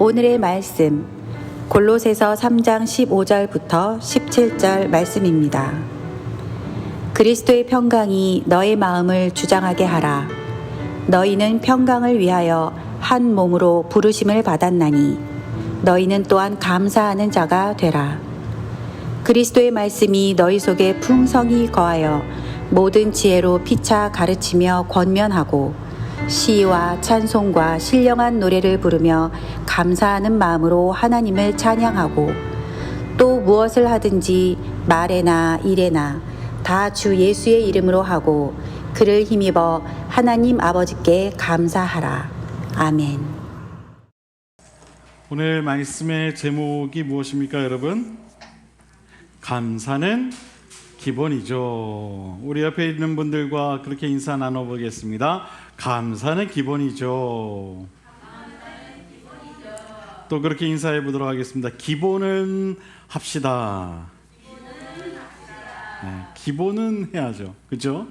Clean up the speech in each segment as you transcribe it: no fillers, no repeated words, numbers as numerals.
오늘의 말씀 골로새서 3장 15절부터 17절 말씀입니다. 그리스도의 평강이 너의 마음을 주장하게 하라. 너희는 평강을 위하여 한 몸으로 부르심을 받았나니 너희는 또한 감사하는 자가 되라. 그리스도의 말씀이 너희 속에 풍성히 거하여 모든 지혜로 피차 가르치며 권면하고 시와 찬송과 신령한 노래를 부르며 감사하는 마음으로 하나님을 찬양하고 또 무엇을 하든지 말에나 일에나 다 주 예수의 이름으로 하고 그를 힘입어 하나님 아버지께 감사하라. 아멘. 오늘 말씀의 제목이 무엇입니까, 여러분? 감사는 기본이죠. 우리 옆에 있는 분들과 그렇게 인사 나눠보겠습니다. 감사는 기본이죠. 또 그렇게 인사해 보도록 하겠습니다. 기본은 합시다. 네, 기본은 해야죠. 그죠?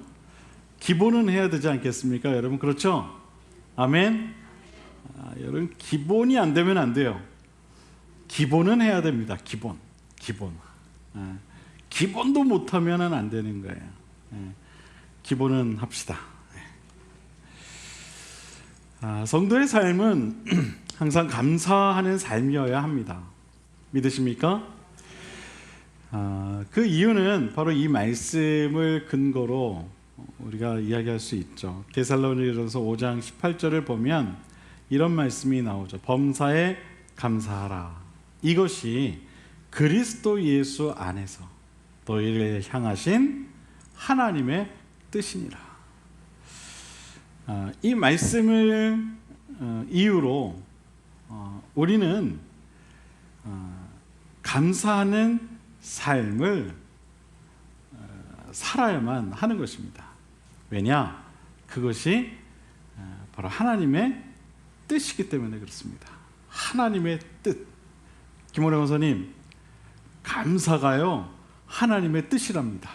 기본은 해야 되지 않겠습니까, 여러분? 그렇죠? 아멘. 여러분, 기본이 안 되면 안 돼요. 기본은 해야 됩니다. 기본. 기본도 못하면 안 되는 거예요. 기본은 합시다. 성도의 삶은 항상 감사하는 삶이어야 합니다. 믿으십니까? 그 이유는 바로 이 말씀을 근거로 우리가 이야기할 수 있죠. 데살로니가전서 5장 18절을 보면 이런 말씀이 나오죠. 범사에 감사하라. 이것이 그리스도 예수 안에서 너희를 향하신 하나님의 뜻이니라. 이 말씀을 이유로 우리는 감사하는 삶을 살아야만 하는 것입니다. 왜냐? 그것이 바로 하나님의 뜻이기 때문에 그렇습니다. 하나님의 뜻. 김원혜 원사님, 감사가요 하나님의 뜻이랍니다.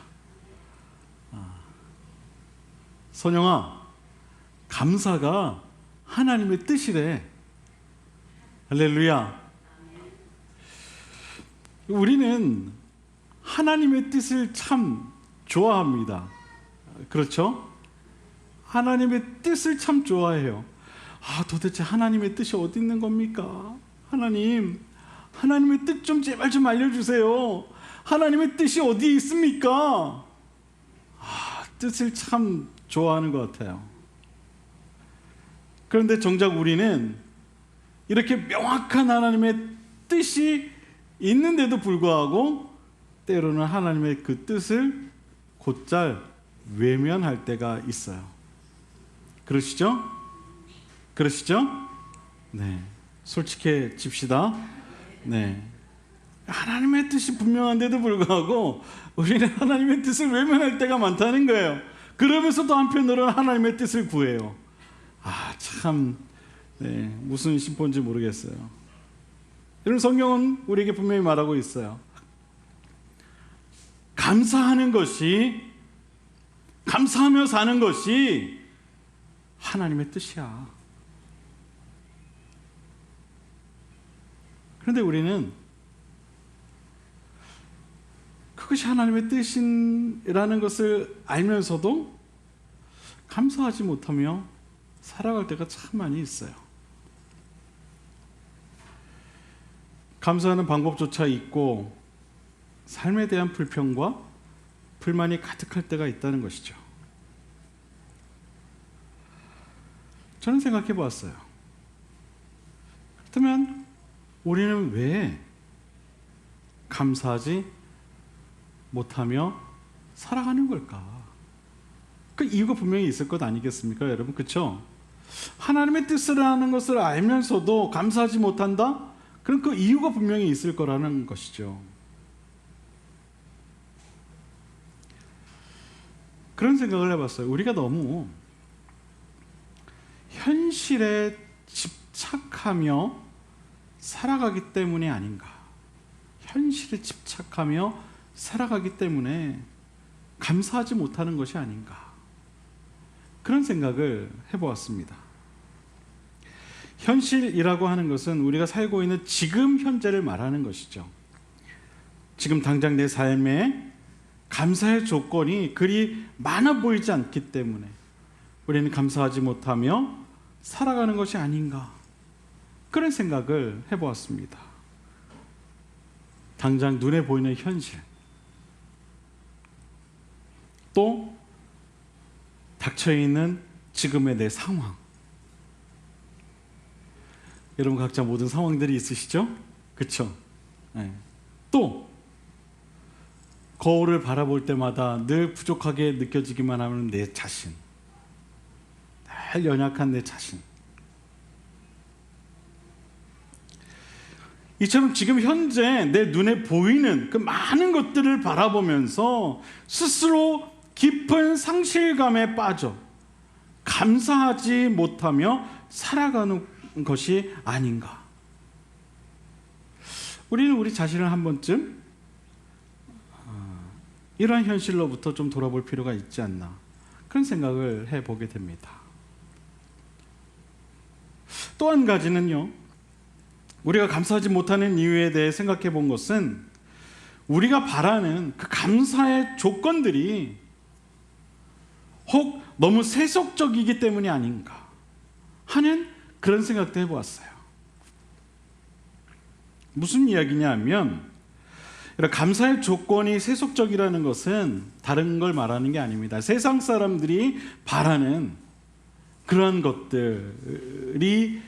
선영아, 감사가 하나님의 뜻이래. 할렐루야. 우리는 하나님의 뜻을 참 좋아합니다. 그렇죠? 하나님의 뜻을 참 좋아해요. 도대체 하나님의 뜻이 어디 있는 겁니까? 하나님의 뜻 좀 제발 좀 알려주세요. 하나님의 뜻이 어디에 있습니까? 뜻을 참 좋아하는 것 같아요. 그런데 정작 우리는 이렇게 명확한 하나님의 뜻이 있는데도 불구하고 때로는 하나님의 그 뜻을 곧잘 외면할 때가 있어요. 그러시죠? 네. 솔직해집시다. 네. 하나님의 뜻이 분명한데도 불구하고 우리는 하나님의 뜻을 외면할 때가 많다는 거예요. 그러면서도 한편으로는 하나님의 뜻을 구해요. 참, 네, 무슨 심보인지 모르겠어요. 여러분, 성경은 우리에게 분명히 말하고 있어요. 감사하는 것이, 감사하며 사는 것이 하나님의 뜻이야. 그런데 우리는 그것이 하나님의 뜻이라는 것을 알면서도 감사하지 못하며 살아갈 때가 참 많이 있어요. 감사하는 방법조차 있고 삶에 대한 불평과 불만이 가득할 때가 있다는 것이죠. 저는 생각해 보았어요. 그렇다면 우리는 왜 감사하지 못하며 살아가는 걸까? 그 이유가 분명히 있을 것 아니겠습니까, 여러분? 그렇죠? 하나님의 뜻을 하는 것을 알면서도 감사하지 못한다? 그럼 그 이유가 분명히 있을 거라는 것이죠. 그런 생각을 해봤어요. 우리가 너무 현실에 집착하며 살아가기 때문이 아닌가. 현실에 집착하며 살아가기 때문에 감사하지 못하는 것이 아닌가. 그런 생각을 해보았습니다. 현실이라고 하는 것은 우리가 살고 있는 지금 현재를 말하는 것이죠. 지금 당장 내 삶에 감사의 조건이 그리 많아 보이지 않기 때문에 우리는 감사하지 못하며 살아가는 것이 아닌가, 그런 생각을 해보았습니다. 당장 눈에 보이는 현실, 또 닥쳐있는 지금의 내 상황. 여러분 각자 모든 상황들이 있으시죠? 그렇죠? 네. 또 거울을 바라볼 때마다 늘 부족하게 느껴지기만 하는 내 자신, 늘 연약한 내 자신. 이처럼 지금 현재 내 눈에 보이는 그 많은 것들을 바라보면서 스스로 깊은 상실감에 빠져 감사하지 못하며 살아가는 것이 아닌가. 우리는 우리 자신을 한 번쯤 이러한 현실로부터 좀 돌아볼 필요가 있지 않나, 그런 생각을 해보게 됩니다. 또 한 가지는요, 우리가 감사하지 못하는 이유에 대해 생각해 본 것은 우리가 바라는 그 감사의 조건들이 혹 너무 세속적이기 때문이 아닌가 하는 그런 생각도 해보았어요. 무슨 이야기냐 하면, 감사의 조건이 세속적이라는 것은 다른 걸 말하는 게 아닙니다. 세상 사람들이 바라는 그런 것들이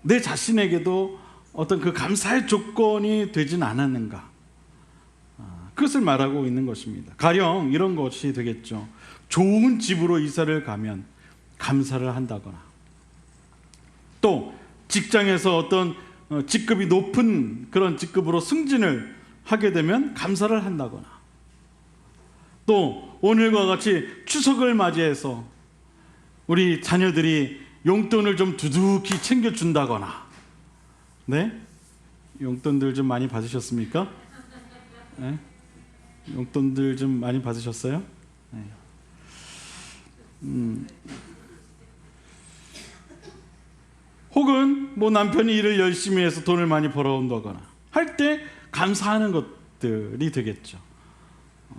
내 자신에게도 어떤 그 감사의 조건이 되진 않았는가, 그것을 말하고 있는 것입니다. 가령 이런 것이 되겠죠. 좋은 집으로 이사를 가면 감사를 한다거나, 또 직장에서 어떤 직급이 높은 그런 직급으로 승진을 하게 되면 감사를 한다거나, 또 오늘과 같이 추석을 맞이해서 우리 자녀들이 용돈을 좀 두둑히 챙겨준다거나. 네? 용돈들 좀 많이 받으셨습니까? 네? 용돈들 좀 많이 받으셨어요? 네. 혹은 뭐 남편이 일을 열심히 해서 돈을 많이 벌어온다거나 할 때 감사하는 것들이 되겠죠.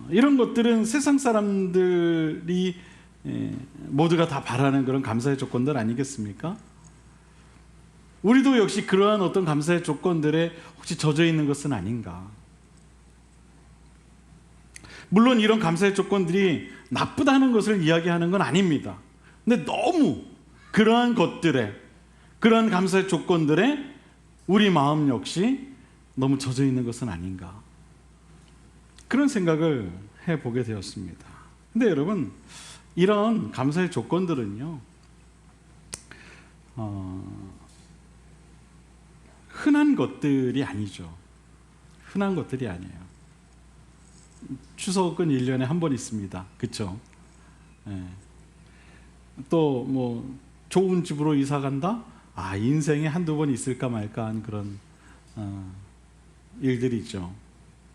이런 것들은 세상 사람들이 모두가 다 바라는 그런 감사의 조건들 아니겠습니까? 우리도 역시 그러한 어떤 감사의 조건들에 혹시 젖어 있는 것은 아닌가. 물론 이런 감사의 조건들이 나쁘다는 것을 이야기하는 건 아닙니다. 근데 너무 그러한 것들에, 그러한 감사의 조건들에 우리 마음 역시 너무 젖어 있는 것은 아닌가, 그런 생각을 해보게 되었습니다. 근데 여러분, 이런 감사의 조건들은요, 흔한 것들이 아니죠. 흔한 것들이 아니에요. 추석은 1년에 한 번 있습니다. 그렇죠? 네. 또 뭐 좋은 집으로 이사 간다? 인생에 한두 번 있을까 말까 한 그런 일들이 있죠.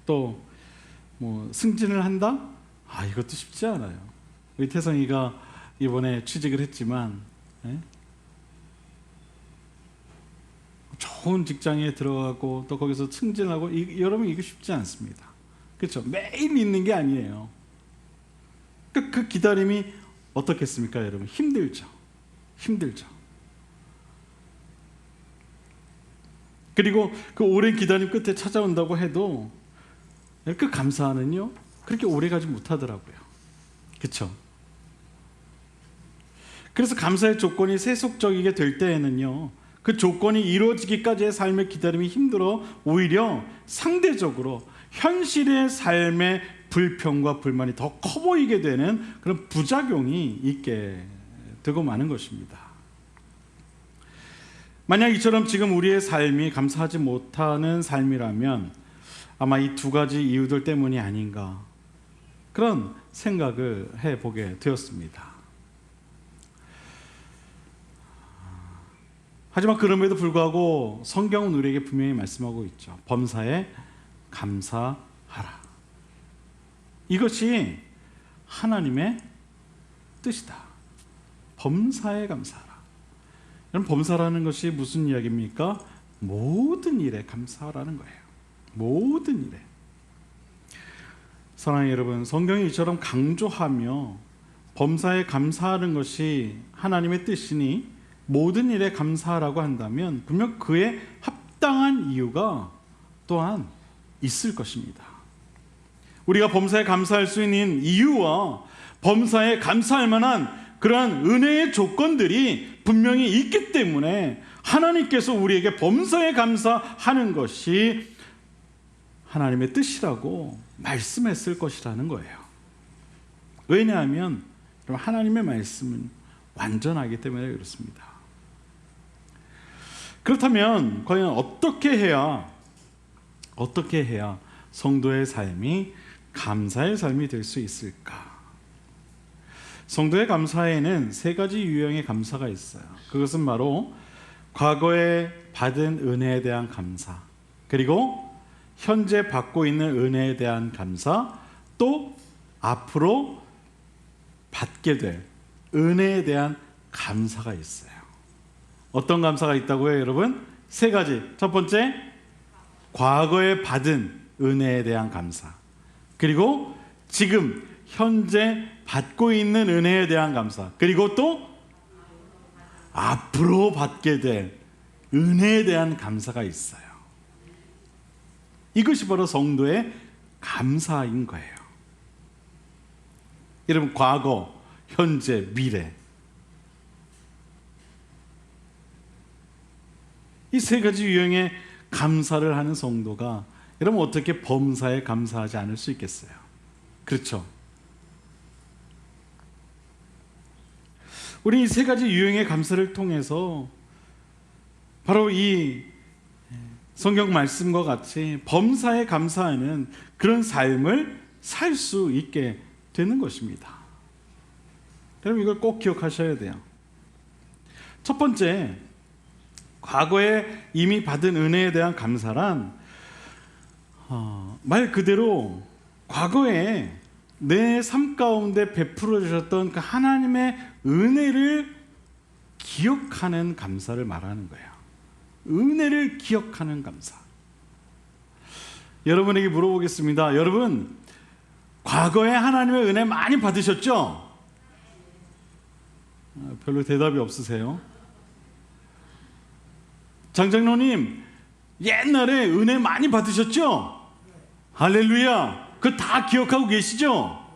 또 뭐 승진을 한다? 이것도 쉽지 않아요. 우리 태성이가 이번에 취직을 했지만, 네? 좋은 직장에 들어가고 또 거기서 승진하고, 여러분 이거 쉽지 않습니다. 그렇죠? 매일 있는 게 아니에요. 그 기다림이 어떻겠습니까, 여러분? 힘들죠. 힘들죠. 그리고 그 오랜 기다림 끝에 찾아온다고 해도 그 감사는요, 그렇게 오래 가지 못하더라고요. 그렇죠? 그래서 감사의 조건이 세속적이게 될 때에는요, 그 조건이 이루어지기까지의 삶의 기다림이 힘들어 오히려 상대적으로 현실의 삶의 불평과 불만이 더 커 보이게 되는 그런 부작용이 있게 되고 마는 것입니다. 만약 이처럼 지금 우리의 삶이 감사하지 못하는 삶이라면 아마 이 두 가지 이유들 때문이 아닌가, 그런 생각을 해보게 되었습니다. 하지만 그럼에도 불구하고 성경은 우리에게 분명히 말씀하고 있죠. 범사에 감사하라. 이것이 하나님의 뜻이다. 범사에 감사하라. 그럼 범사라는 것이 무슨 이야기입니까? 모든 일에 감사하라는 거예요. 모든 일에. 사랑하는 여러분, 성경이 이처럼 강조하며 범사에 감사하는 것이 하나님의 뜻이니 모든 일에 감사하라고 한다면 분명 그에 합당한 이유가 또한 있을 것입니다. 우리가 범사에 감사할 수 있는 이유와 범사에 감사할 만한 그러한 은혜의 조건들이 분명히 있기 때문에 하나님께서 우리에게 범사에 감사하는 것이 하나님의 뜻이라고 말씀했을 것이라는 거예요. 왜냐하면 하나님의 말씀은 완전하기 때문에 그렇습니다. 그렇다면 과연 어떻게 해야 성도의 삶이 감사의 삶이 될 수 있을까? 성도의 감사에는 세 가지 유형의 감사가 있어요. 그것은 바로 과거에 받은 은혜에 대한 감사, 그리고 현재 받고 있는 은혜에 대한 감사, 또 앞으로 받게 될 은혜에 대한 감사가 있어요. 어떤 감사가 있다고요, 여러분? 세 가지. 첫 번째, 과거에 받은 은혜에 대한 감사, 그리고 지금 현재 받고 있는 은혜에 대한 감사, 그리고 또 앞으로 받게 될 은혜에 대한 감사가 있어요. 이것이 바로 성도의 감사인 거예요. 여러분, 과거, 현재, 미래, 이 세 가지 유형의 감사를 하는 성도가 여러분 어떻게 범사에 감사하지 않을 수 있겠어요? 그렇죠? 우리 이 세 가지 유형의 감사를 통해서 바로 이 성경 말씀과 같이 범사에 감사하는 그런 삶을 살 수 있게 되는 것입니다. 여러분 이걸 꼭 기억하셔야 돼요. 첫 번째, 과거에 이미 받은 은혜에 대한 감사란 말 그대로 과거에 내 삶 가운데 베풀어 주셨던 그 하나님의 은혜를 기억하는 감사를 말하는 거예요. 은혜를 기억하는 감사. 여러분에게 물어보겠습니다. 여러분, 과거에 하나님의 은혜 많이 받으셨죠? 별로 대답이 없으세요? 장장로님, 옛날에 은혜 많이 받으셨죠? 할렐루야. 그거 다 기억하고 계시죠?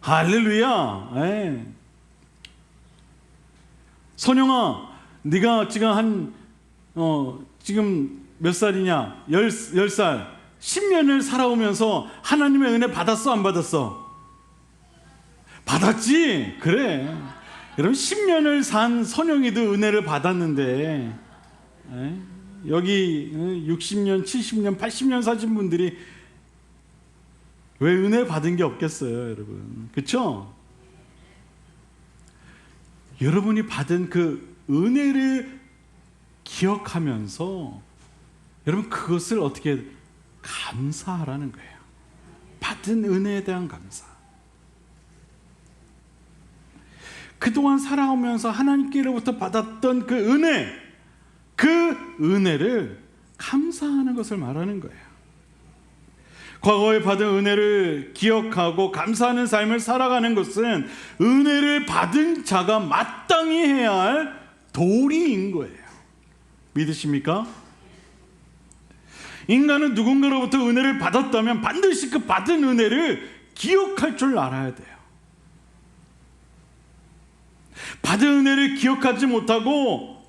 할렐루야. 예. 선영아, 네가 지금 지금 몇 살이냐? 10살. 10년을 살아오면서 하나님의 은혜 받았어, 안 받았어? 받았지? 그래. 여러분 10년을 산 선영이도 은혜를 받았는데 여기 60년, 70년, 80년 사신 분들이 왜 은혜 받은 게 없겠어요, 여러분? 그렇죠? 여러분이 받은 그 은혜를 기억하면서 여러분 그것을 어떻게 감사하라는 거예요. 받은 은혜에 대한 감사. 그동안 살아오면서 하나님께로부터 받았던 그 은혜를 감사하는 것을 말하는 거예요. 과거에 받은 은혜를 기억하고 감사하는 삶을 살아가는 것은 은혜를 받은 자가 마땅히 해야 할 도리인 거예요. 믿으십니까? 인간은 누군가로부터 은혜를 받았다면 반드시 그 받은 은혜를 기억할 줄 알아야 돼요. 받은 은혜를 기억하지 못하고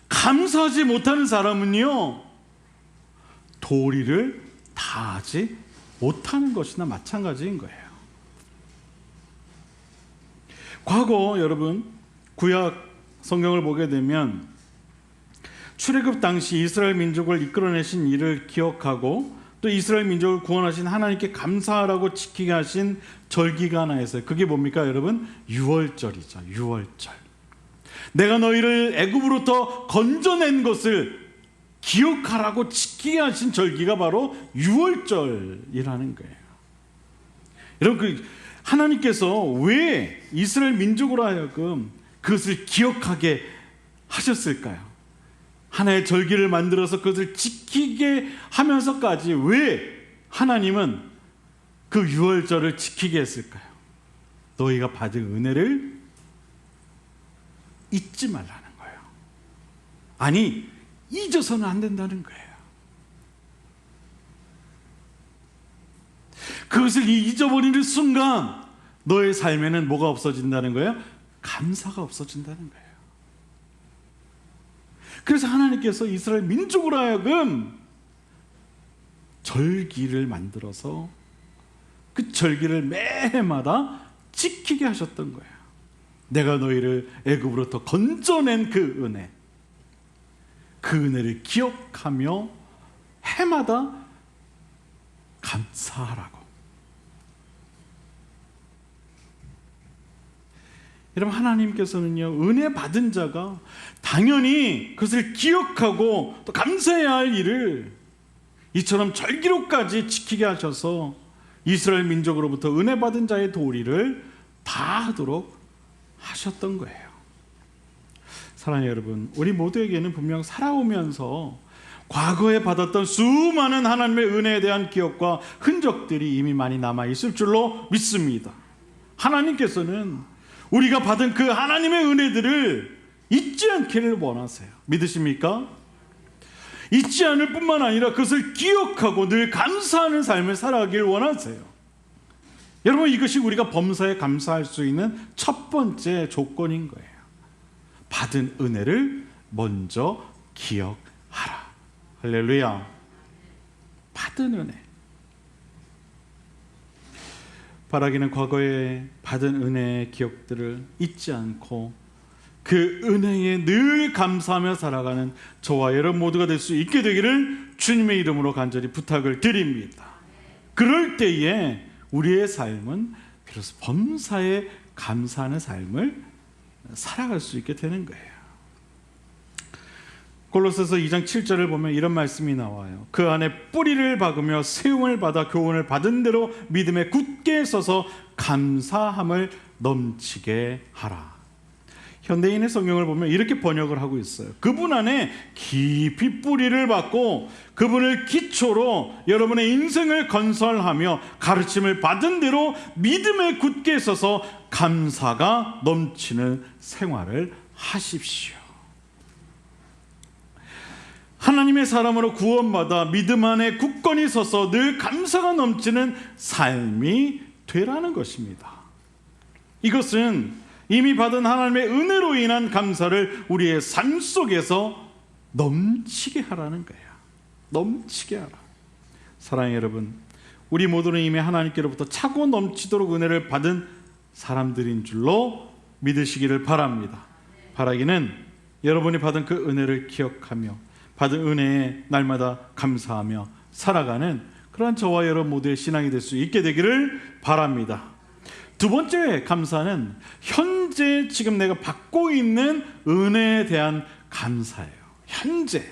감사하지 못하는 사람은요, 도리를 다하지 못하는 것이나 마찬가지인 거예요. 과거 여러분 구약 성경을 보게 되면 출애굽 당시 이스라엘 민족을 이끌어내신 일을 기억하고 또 이스라엘 민족을 구원하신 하나님께 감사하라고 지키게 하신 절기가 하나 있어요. 그게 뭡니까 여러분? 유월절이죠. 유월절. 내가 너희를 애굽으로부터 건져낸 것을 기억하라고 지키게 하신 절기가 바로 유월절이라는 거예요. 여러분, 하나님께서 왜 이스라엘 민족으로 하여금 그것을 기억하게 하셨을까요? 하나의 절기를 만들어서 그것을 지키게 하면서까지 왜 하나님은 그 유월절을 지키게 했을까요? 너희가 받은 은혜를 잊지 말라는 거예요. 아니, 잊어서는 안 된다는 거예요. 그것을 잊어버리는 순간 너의 삶에는 뭐가 없어진다는 거예요? 감사가 없어진다는 거예요. 그래서 하나님께서 이스라엘 민족으로 하여금 절기를 만들어서 그 절기를 매해마다 지키게 하셨던 거예요. 내가 너희를 애굽으로부터 건져낸 그 은혜, 그 은혜를 기억하며 해마다 감사하라고. 여러분, 하나님께서는요, 은혜 받은 자가 당연히 그것을 기억하고 또 감사해야 할 일을 이처럼 절기로까지 지키게 하셔서 이스라엘 민족으로부터 은혜 받은 자의 도리를 다 하도록 하셨던 거예요. 사랑하는 여러분, 우리 모두에게는 분명 살아오면서 과거에 받았던 수많은 하나님의 은혜에 대한 기억과 흔적들이 이미 많이 남아있을 줄로 믿습니다. 하나님께서는 우리가 받은 그 하나님의 은혜들을 잊지 않기를 원하세요. 믿으십니까? 잊지 않을 뿐만 아니라 그것을 기억하고 늘 감사하는 삶을 살아가길 원하세요. 여러분, 이것이 우리가 범사에 감사할 수 있는 첫 번째 조건인 거예요. 받은 은혜를 먼저 기억하라. 할렐루야. 받은 은혜. 바라기는 과거에 받은 은혜의 기억들을 잊지 않고 그 은혜에 늘 감사하며 살아가는 저와 여러분 모두가 될 수 있게 되기를 주님의 이름으로 간절히 부탁을 드립니다. 그럴 때에 우리의 삶은 비로소 범사에 감사하는 삶을 살아갈 수 있게 되는 거예요. 골로새서 2장 7절을 보면 이런 말씀이 나와요. 그 안에 뿌리를 박으며 세움을 받아 교훈을 받은 대로 믿음에 굳게 서서 감사함을 넘치게 하라. 현대인의 성경을 보면 이렇게 번역을 하고 있어요. 그분 안에 깊이 뿌리를 박고 그분을 기초로 여러분의 인생을 건설하며 가르침을 받은 대로 믿음에 굳게 서서 감사가 넘치는 생활을 하십시오. 하나님의 사람으로 구원받아 믿음 안에 굳건히 서서 늘 감사가 넘치는 삶이 되라는 것입니다. 이것은 이미 받은 하나님의 은혜로 인한 감사를 우리의 삶 속에서 넘치게 하라는 거예요. 넘치게 하라. 사랑하는 여러분, 우리 모두는 이미 하나님께로부터 차고 넘치도록 은혜를 받은 사람들인 줄로 믿으시기를 바랍니다. 바라기는 여러분이 받은 그 은혜를 기억하며 받은 은혜에 날마다 감사하며 살아가는 그런 저와 여러분 모두의 신앙이 될 수 있게 되기를 바랍니다. 두 번째 감사는 현재 지금 내가 받고 있는 은혜에 대한 감사예요. 현재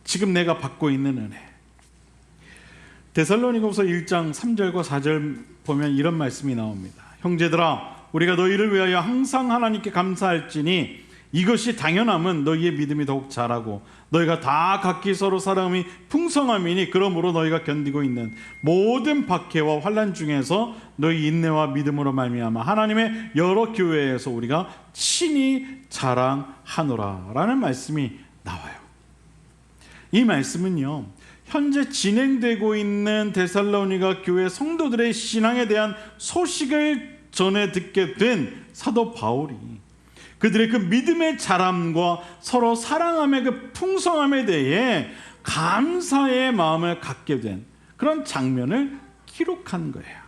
지금 내가 받고 있는 은혜. 데살로니가후서 1장 3절과 4절 보면 이런 말씀이 나옵니다. 형제들아, 우리가 너희를 위하여 항상 하나님께 감사할지니 이것이 당연함은 너희의 믿음이 더욱 자라고 너희가 다 각기 서로 사랑이 풍성함이니 그러므로 너희가 견디고 있는 모든 박해와 환난 중에서 너희 인내와 믿음으로 말미암아 하나님의 여러 교회에서 우리가 친히 자랑하노라 라는 말씀이 나와요. 이 말씀은요, 현재 진행되고 있는 데살로니가 교회 성도들의 신앙에 대한 소식을 전해 듣게 된 사도 바울이 그들의 그 믿음의 자람과 서로 사랑함의 그 풍성함에 대해 감사의 마음을 갖게 된 그런 장면을 기록한 거예요.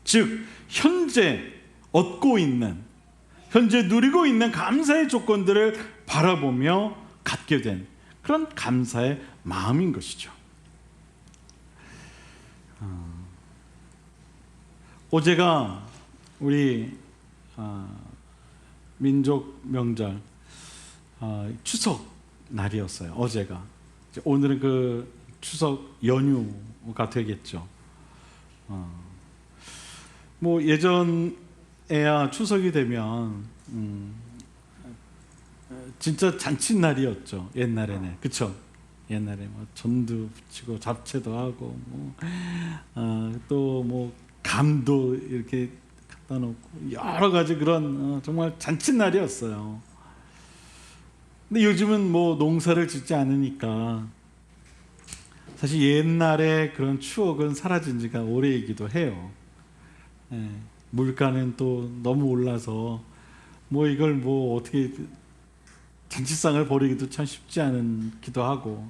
즉, 현재 얻고 있는, 현재 누리고 있는 감사의 조건들을 바라보며 갖게 된 그런 감사의 마음인 것이죠. 어제가 우리 민족 명절 추석 날이었어요. 어제가. 오늘은 그 추석 연휴가 되겠죠. 뭐 예전에야 추석이 되면 진짜 잔칫날이었죠. 옛날에는. 그쵸? 옛날에 뭐 전도 붙이고 잡채도 하고 또 뭐 감도 이렇게 갖다 놓고 여러 가지 그런 정말 잔칫날이었어요. 근데 요즘은 뭐 농사를 짓지 않으니까 사실 옛날에 그런 추억은 사라진 지가 오래이기도 해요. 예, 물가는 또 너무 올라서 뭐 이걸 뭐 어떻게 잔치상을 벌이기도 참 쉽지 않기도 하고,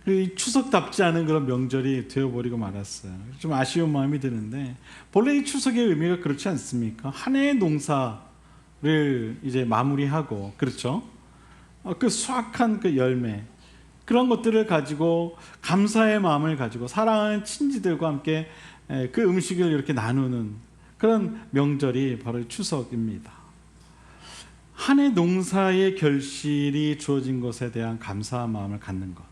이 추석답지 않은 그런 명절이 되어버리고 말았어요. 좀 아쉬운 마음이 드는데, 본래 이 추석의 의미가 그렇지 않습니까? 한 해의 농사를 이제 마무리하고, 그렇죠? 그 수확한 그 열매, 그런 것들을 가지고 감사의 마음을 가지고 사랑하는 친지들과 함께 그 음식을 이렇게 나누는 그런 명절이 바로 추석입니다. 한 해 농사의 결실이 주어진 것에 대한 감사한 마음을 갖는 것,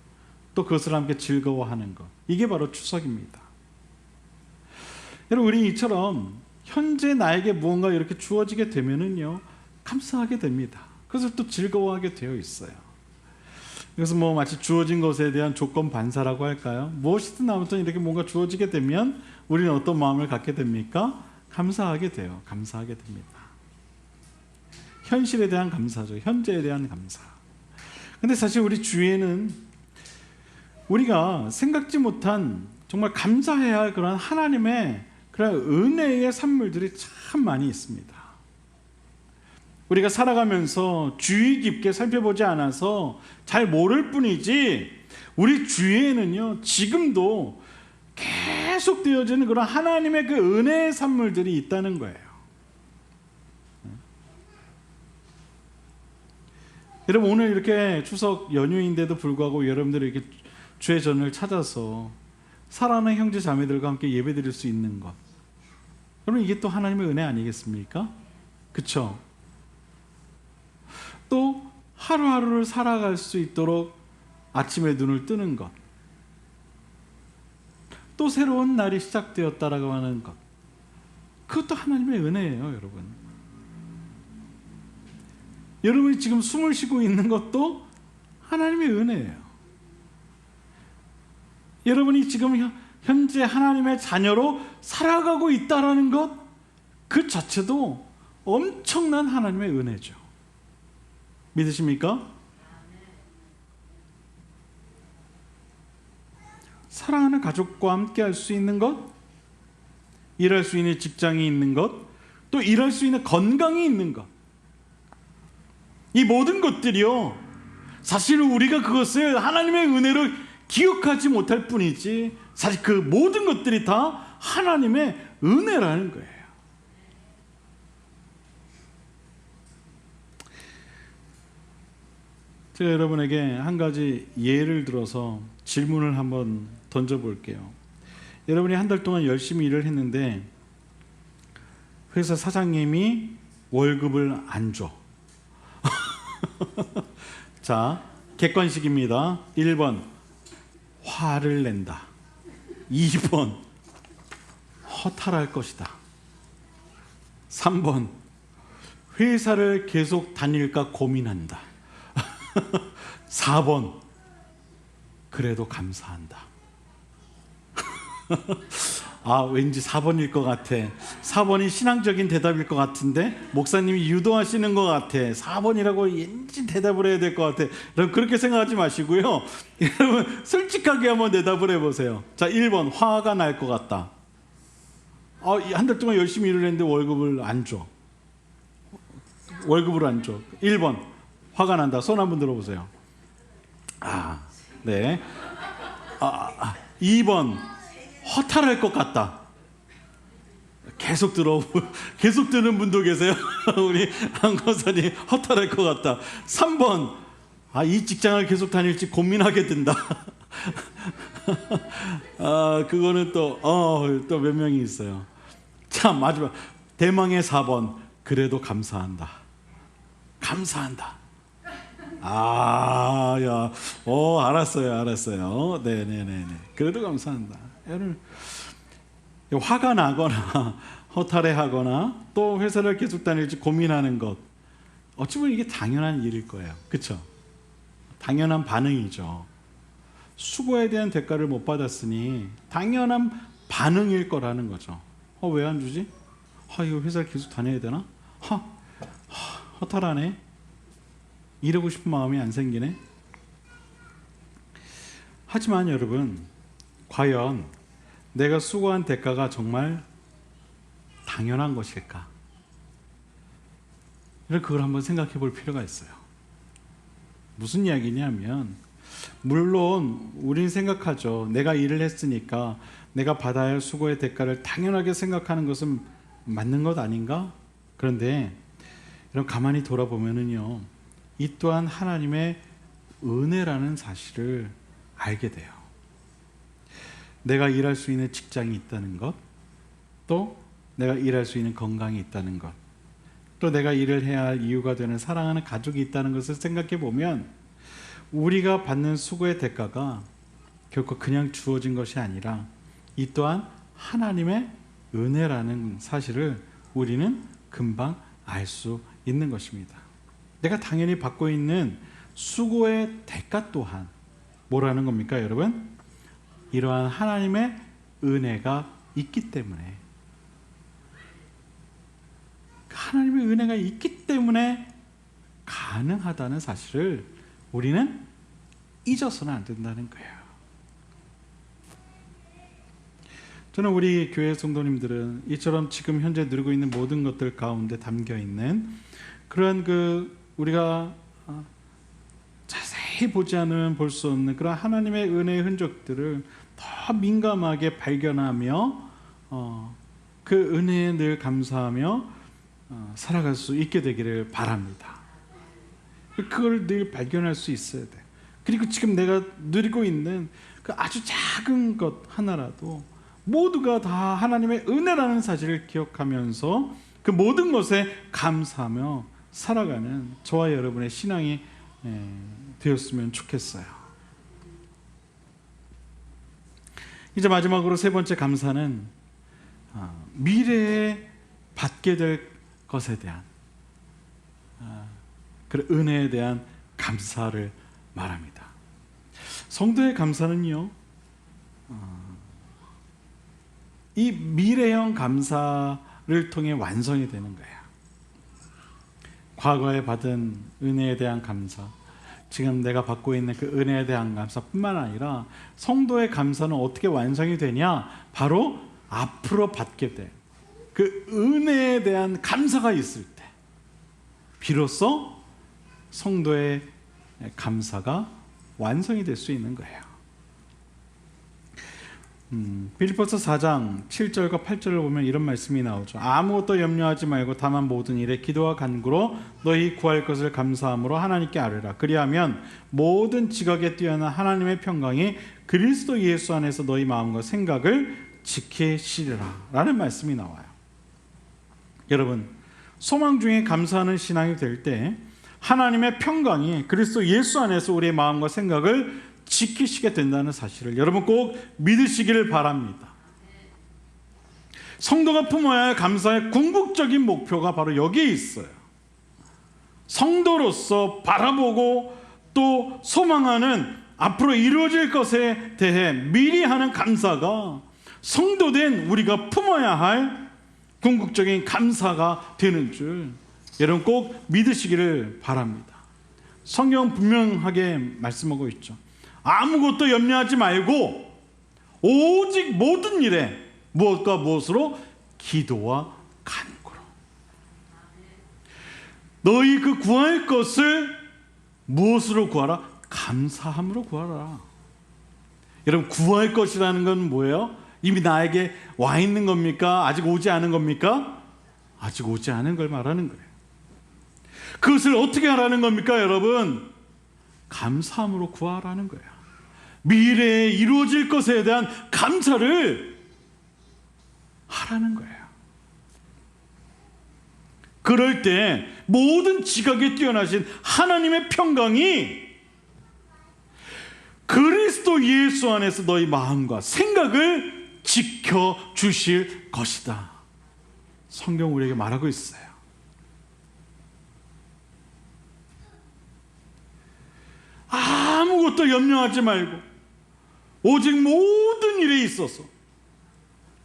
또 그것을 함께 즐거워하는 것, 이게 바로 추석입니다. 여러분, 우리 이처럼 현재 나에게 무언가 이렇게 주어지게 되면은요, 감사하게 됩니다. 그것을 또 즐거워하게 되어 있어요. 그래서 뭐 마치 주어진 것에 대한 조건 반사라고 할까요? 무엇이든 아무튼 이렇게 뭔가 주어지게 되면 우리는 어떤 마음을 갖게 됩니까? 감사하게 돼요. 감사하게 됩니다. 현실에 대한 감사죠. 현재에 대한 감사. 근데 사실 우리 주위에는 우리가 생각지 못한 정말 감사해야 할 그런 하나님의 그런 은혜의 산물들이 참 많이 있습니다. 우리가 살아가면서 주의 깊게 살펴보지 않아서 잘 모를 뿐이지, 우리 주위에는요, 지금도 계속 되어지는 그런 하나님의 그 은혜의 산물들이 있다는 거예요. 여러분, 오늘 이렇게 추석 연휴인데도 불구하고 여러분들이 이렇게 주의 전을 찾아서 사랑하는 형제 자매들과 함께 예배드릴 수 있는 것, 여러분, 이게 또 하나님의 은혜 아니겠습니까? 그쵸? 또 하루하루를 살아갈 수 있도록 아침에 눈을 뜨는 것, 또 새로운 날이 시작되었다라고 하는 것, 그것도 하나님의 은혜예요. 여러분, 여러분이 지금 숨을 쉬고 있는 것도 하나님의 은혜예요. 여러분이 지금 현재 하나님의 자녀로 살아가고 있다라는 것, 그 자체도 엄청난 하나님의 은혜죠. 믿으십니까? 사랑하는 가족과 함께 할 수 있는 것, 일할 수 있는 직장이 있는 것, 또 일할 수 있는 건강이 있는 것, 이 모든 것들이요, 사실 우리가 그것을 하나님의 은혜로 기억하지 못할 뿐이지, 사실 그 모든 것들이 다 하나님의 은혜라는 거예요. 제가 여러분에게 한 가지 예를 들어서 질문을 한번 던져볼게요. 여러분이 한 달 동안 열심히 일을 했는데 회사 사장님이 월급을 안 줘. 자, 객관식입니다. 1번 화를 낸다. 2번 허탈할 것이다. 3번 회사를 계속 다닐까 고민한다. 4번 그래도 감사한다. 아, 왠지 4번일 것 같아. 4번이 신앙적인 대답일 것 같은데 목사님이 유도하시는 것 같아. 4번이라고 왠지 대답을 해야 될 것 같아. 여러분, 그렇게 생각하지 마시고요, 여러분 솔직하게 한번 대답을 해보세요. 자, 1번 화가 날 것 같다. 한 달 동안 열심히 일을 했는데 월급을 안 줘. 월급을 안 줘. 1번 화가 난다. 손 한번 들어보세요. 네. 2번 허탈할 것 같다. 계속 드는 분도 계세요. 우리 한거선이 허탈할 것 같다. 3번 이 직장을 계속 다닐지 고민하게 된다. 그거는 또 몇 명이 있어요. 참, 마지막 대망의 4번 그래도 감사한다. 감사한다. 알았어요. 네네네. 그래도 감사한다. 여러분, 화가 나거나 허탈해하거나 또 회사를 계속 다닐지 고민하는 것, 어찌 보면 이게 당연한 일일 거예요. 그렇죠? 당연한 반응이죠. 수고에 대한 대가를 못 받았으니 당연한 반응일 거라는 거죠. 왜 안 주지? 이거 회사를 계속 다녀야 되나? 허탈하네. 이러고 싶은 마음이 안 생기네. 하지만 여러분, 과연 내가 수고한 대가가 정말 당연한 것일까? 그걸 한번 생각해 볼 필요가 있어요. 무슨 이야기냐면, 물론 우린 생각하죠. 내가 일을 했으니까 내가 받아야 할 수고의 대가를 당연하게 생각하는 것은 맞는 것 아닌가? 그런데 여러분, 가만히 돌아보면은요, 이 또한 하나님의 은혜라는 사실을 알게 돼요. 내가 일할 수 있는 직장이 있다는 것, 또 내가 일할 수 있는 건강이 있다는 것, 또 내가 일을 해야 할 이유가 되는 사랑하는 가족이 있다는 것을 생각해 보면, 우리가 받는 수고의 대가가 결코 그냥 주어진 것이 아니라 이 또한 하나님의 은혜라는 사실을 우리는 금방 알 수 있는 것입니다. 내가 당연히 받고 있는 수고의 대가 또한 뭐라는 겁니까, 여러분? 이러한 하나님의 은혜가 있기 때문에, 하나님의 은혜가 있기 때문에 가능하다는 사실을 우리는 잊어서는 안 된다는 거예요. 저는 우리 교회 성도님들은 이처럼 지금 현재 누리고 있는 모든 것들 가운데 담겨 있는 그런 우리가 자세히 보지 않으면 볼 수 없는 그런 하나님의 은혜의 흔적들을 더 민감하게 발견하며 그 은혜에 늘 감사하며 살아갈 수 있게 되기를 바랍니다. 그걸 늘 발견할 수 있어야 돼. 그리고 지금 내가 누리고 있는 그 아주 작은 것 하나라도 모두가 다 하나님의 은혜라는 사실을 기억하면서 그 모든 것에 감사하며 살아가는 저와 여러분의 신앙이 되었으면 좋겠어요. 이제 마지막으로 세 번째 감사는 미래에 받게 될 것에 대한 그 은혜에 대한 감사를 말합니다. 성도의 감사는요, 이 미래형 감사를 통해 완성이 되는 거예요. 과거에 받은 은혜에 대한 감사, 지금 내가 받고 있는 그 은혜에 대한 감사뿐만 아니라 성도의 감사는 어떻게 완성이 되냐? 바로 앞으로 받게 될 그 은혜에 대한 감사가 있을 때 비로소 성도의 감사가 완성이 될 수 있는 거예요. 빌립보서 4장 7절과 8절을 보면 이런 말씀이 나오죠. 아무것도 염려하지 말고 다만 모든 일에 기도와 간구로 너희 구할 것을 감사함으로 하나님께 아뢰라. 그리하면 모든 지각에 뛰어난 하나님의 평강이 그리스도 예수 안에서 너희 마음과 생각을 지키시리라 라는 말씀이 나와요. 여러분, 소망 중에 감사하는 신앙이 될 때 하나님의 평강이 그리스도 예수 안에서 우리의 마음과 생각을 지키시게 된다는 사실을 여러분 꼭 믿으시기를 바랍니다. 성도가 품어야 할 감사의 궁극적인 목표가 바로 여기에 있어요. 성도로서 바라보고 또 소망하는 앞으로 이루어질 것에 대해 미리 하는 감사가 성도된 우리가 품어야 할 궁극적인 감사가 되는 줄 여러분 꼭 믿으시기를 바랍니다. 성경은 분명하게 말씀하고 있죠. 아무것도 염려하지 말고 오직 모든 일에 무엇과 무엇으로 기도와 간구로 너희 그 구할 것을 무엇으로 구하라? 감사함으로 구하라. 여러분, 구할 것이라는 건 뭐예요? 이미 나에게 와 있는 겁니까? 아직 오지 않은 겁니까? 아직 오지 않은 걸 말하는 거예요. 그것을 어떻게 하라는 겁니까, 여러분? 감사함으로 구하라는 거예요. 미래에 이루어질 것에 대한 감사를 하라는 거예요. 그럴 때 모든 지각에 뛰어나신 하나님의 평강이 그리스도 예수 안에서 너희 마음과 생각을 지켜주실 것이다. 성경 우리에게 말하고 있어요. 아무것도 염려하지 말고 오직 모든 일에 있어서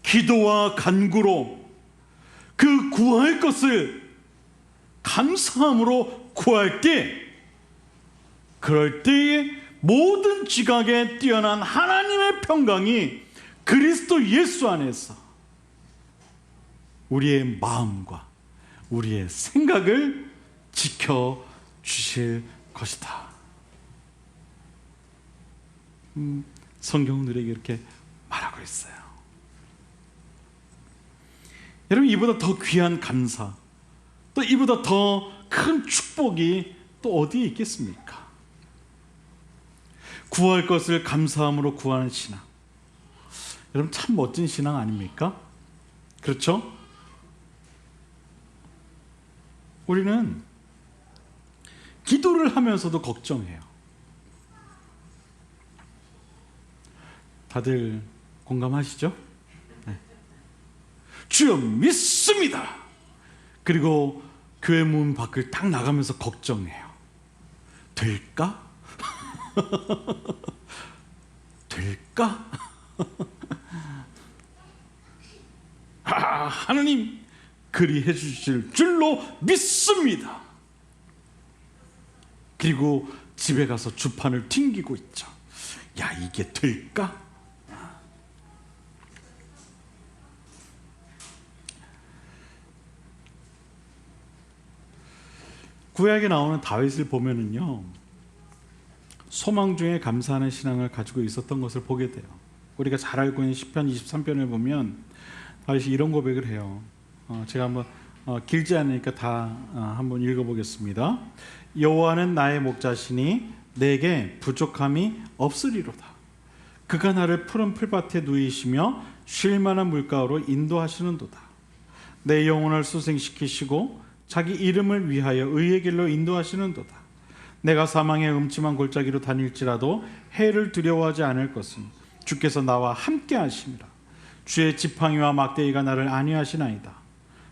기도와 간구로 그 구할 것을 감사함으로 구할 때, 그럴 때에 모든 지각에 뛰어난 하나님의 평강이 그리스도 예수 안에서 우리의 마음과 우리의 생각을 지켜주실 것이다. 성경은 우리에게 이렇게 말하고 있어요. 여러분, 이보다 더 귀한 감사, 또 이보다 더 큰 축복이 또 어디에 있겠습니까? 구할 것을 감사함으로 구하는 신앙. 여러분, 참 멋진 신앙 아닙니까? 그렇죠? 우리는 기도를 하면서도 걱정해요. 다들 공감하시죠? 네. 주여 믿습니다. 그리고 교회 문 밖을 딱 나가면서 걱정해요. 될까? 될까? 하나님 그리해 주실 줄로 믿습니다. 그리고 집에 가서 주판을 튕기고 있죠. 야, 이게 될까? 구약에 나오는 다윗을 보면은요, 소망 중에 감사하는 신앙을 가지고 있었던 것을 보게 돼요. 우리가 잘 알고 있는 시편 23편을 보면 다윗이 이런 고백을 해요. 제가 한번 길지 않으니까 다 한번 읽어보겠습니다. 여호와는 나의 목자시니 내게 부족함이 없으리로다. 그가 나를 푸른 풀밭에 누이시며 쉴 만한 물가로 인도하시는도다. 내 영혼을 소생시키시고 자기 이름을 위하여 의의 길로 인도하시는도다. 내가 사망의 음침한 골짜기로 다닐지라도 해를 두려워하지 않을 것은 주께서 나와 함께 하심이라. 주의 지팡이와 막대기가 나를 안위하시나이다.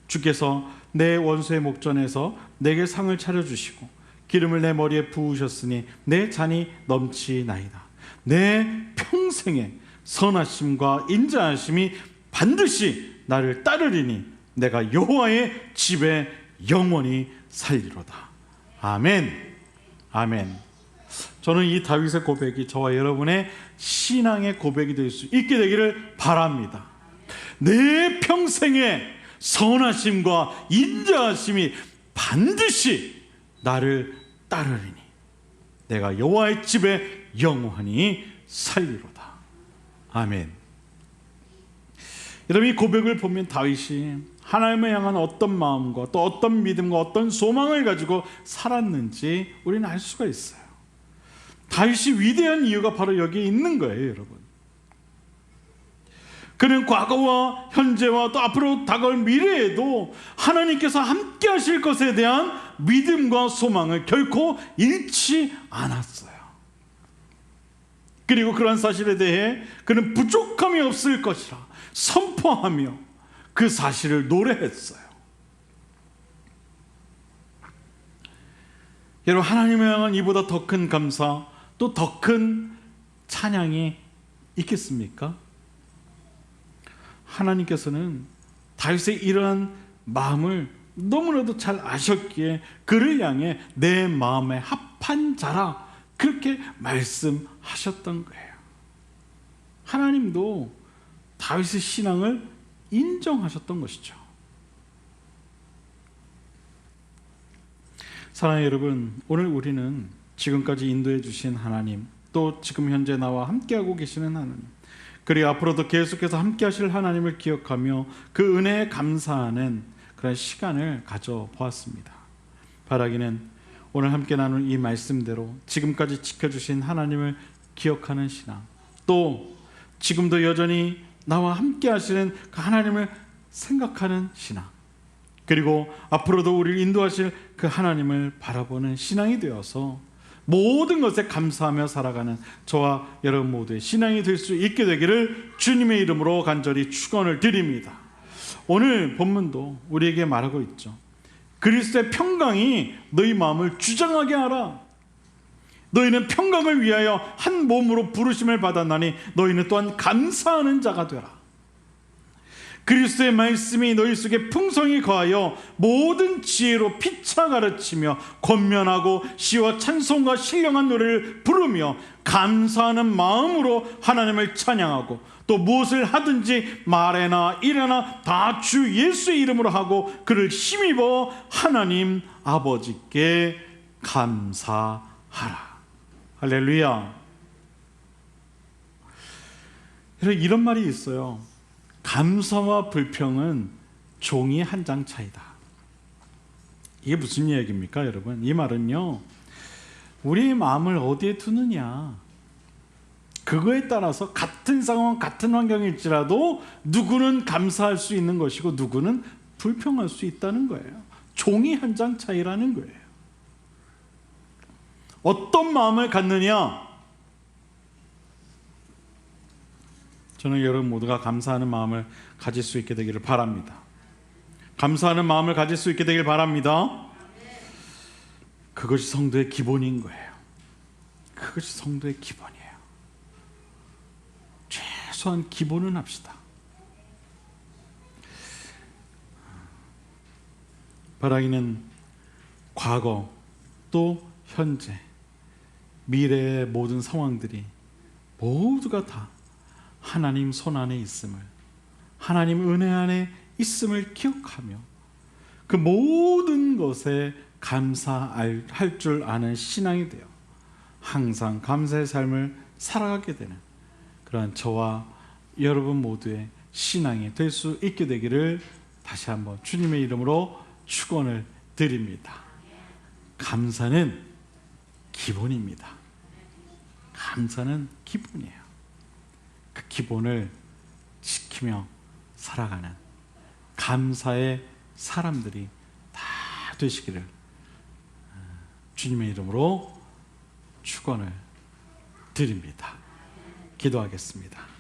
주께서 내 원수의 목전에서 내게 상을 차려주시고 기름을 내 머리에 부으셨으니 내 잔이 넘치나이다. 내 평생에 선하심과 인자하심이 반드시 나를 따르리니 내가 여호와의 집에 영원히 살리로다. 아멘. 아멘. 저는 이 다윗의 고백이 저와 여러분의 신앙의 고백이 될 수 있게 되기를 바랍니다. 내 평생에 선하심과 인자하심이 반드시 나를 따르리니 내가 여호와의 집에 영원히 살리로다. 아멘. 여러분, 이 고백을 보면 다윗이 하나님을 향한 어떤 마음과 또 어떤 믿음과 어떤 소망을 가지고 살았는지 우리는 알 수가 있어요. 다윗이 위대한 이유가 바로 여기에 있는 거예요, 여러분. 그는 과거와 현재와 또 앞으로 다가올 미래에도 하나님께서 함께 하실 것에 대한 믿음과 소망을 결코 잃지 않았어요. 그리고 그러한 사실에 대해 그는 부족함이 없을 것이라 선포하며 그 사실을 노래했어요. 여러분, 하나님을 향한 이보다 더 큰 감사, 또 더 큰 찬양이 있겠습니까? 하나님께서는 다윗의 이러한 마음을 너무나도 잘 아셨기에 그를 향해 내 마음에 합한 자라 그렇게 말씀하셨던 거예요. 하나님도 다윗의 신앙을 인정하셨던 것이죠. 사랑하는 여러분, 오늘 우리는 지금까지 인도해 주신 하나님, 또 지금 현재 나와 함께하고 계시는 하나님, 그리고 앞으로도 계속해서 함께 하실 하나님을 기억하며 그 은혜에 감사하는 그런 시간을 가져보았습니다. 바라기는 오늘 함께 나눈 이 말씀대로 지금까지 지켜주신 하나님을 기억하는 신앙, 또 지금도 여전히 나와 함께 하시는 그 하나님을 생각하는 신앙, 그리고 앞으로도 우리를 인도하실 그 하나님을 바라보는 신앙이 되어서 모든 것에 감사하며 살아가는 저와 여러분 모두의 신앙이 될 수 있게 되기를 주님의 이름으로 간절히 축원을 드립니다. 오늘 본문도 우리에게 말하고 있죠. 그리스도의 평강이 너희 마음을 주장하게 하라. 너희는 평강을 위하여 한 몸으로 부르심을 받았나니 너희는 또한 감사하는 자가 되라. 그리스도의 말씀이 너희 속에 풍성히 거하여 모든 지혜로 피차 가르치며 권면하고 시와 찬송과 신령한 노래를 부르며 감사하는 마음으로 하나님을 찬양하고 또 무엇을 하든지 말에나 일에나 다 주 예수의 이름으로 하고 그를 힘입어 하나님 아버지께 감사하라. 할렐루야. 이런 말이 있어요. 감사와 불평은 종이 한 장 차이다. 이게 무슨 이야기입니까, 여러분? 이 말은요, 우리의 마음을 어디에 두느냐, 그거에 따라서 같은 상황, 같은 환경일지라도 누구는 감사할 수 있는 것이고 누구는 불평할 수 있다는 거예요. 종이 한 장 차이라는 거예요. 어떤 마음을 갖느냐? 저는 여러분 모두가 감사하는 마음을 가질 수 있게 되기를 바랍니다. 감사하는 마음을 가질 수 있게 되길 바랍니다. 그것이 성도의 기본인 거예요. 그것이 성도의 기본이에요. 최소한 기본은 합시다. 바라기는 과거 또 현재 미래의 모든 상황들이 모두가 다 하나님 손 안에 있음을, 하나님 은혜 안에 있음을 기억하며 그 모든 것에 감사할 줄 아는 신앙이 되어 항상 감사의 삶을 살아가게 되는 그러한 저와 여러분 모두의 신앙이 될 수 있게 되기를 다시 한번 주님의 이름으로 축원을 드립니다. 감사는 기본입니다. 감사는 기본이에요. 그 기본을 지키며 살아가는 감사의 사람들이 다 되시기를 주님의 이름으로 축원을 드립니다. 기도하겠습니다.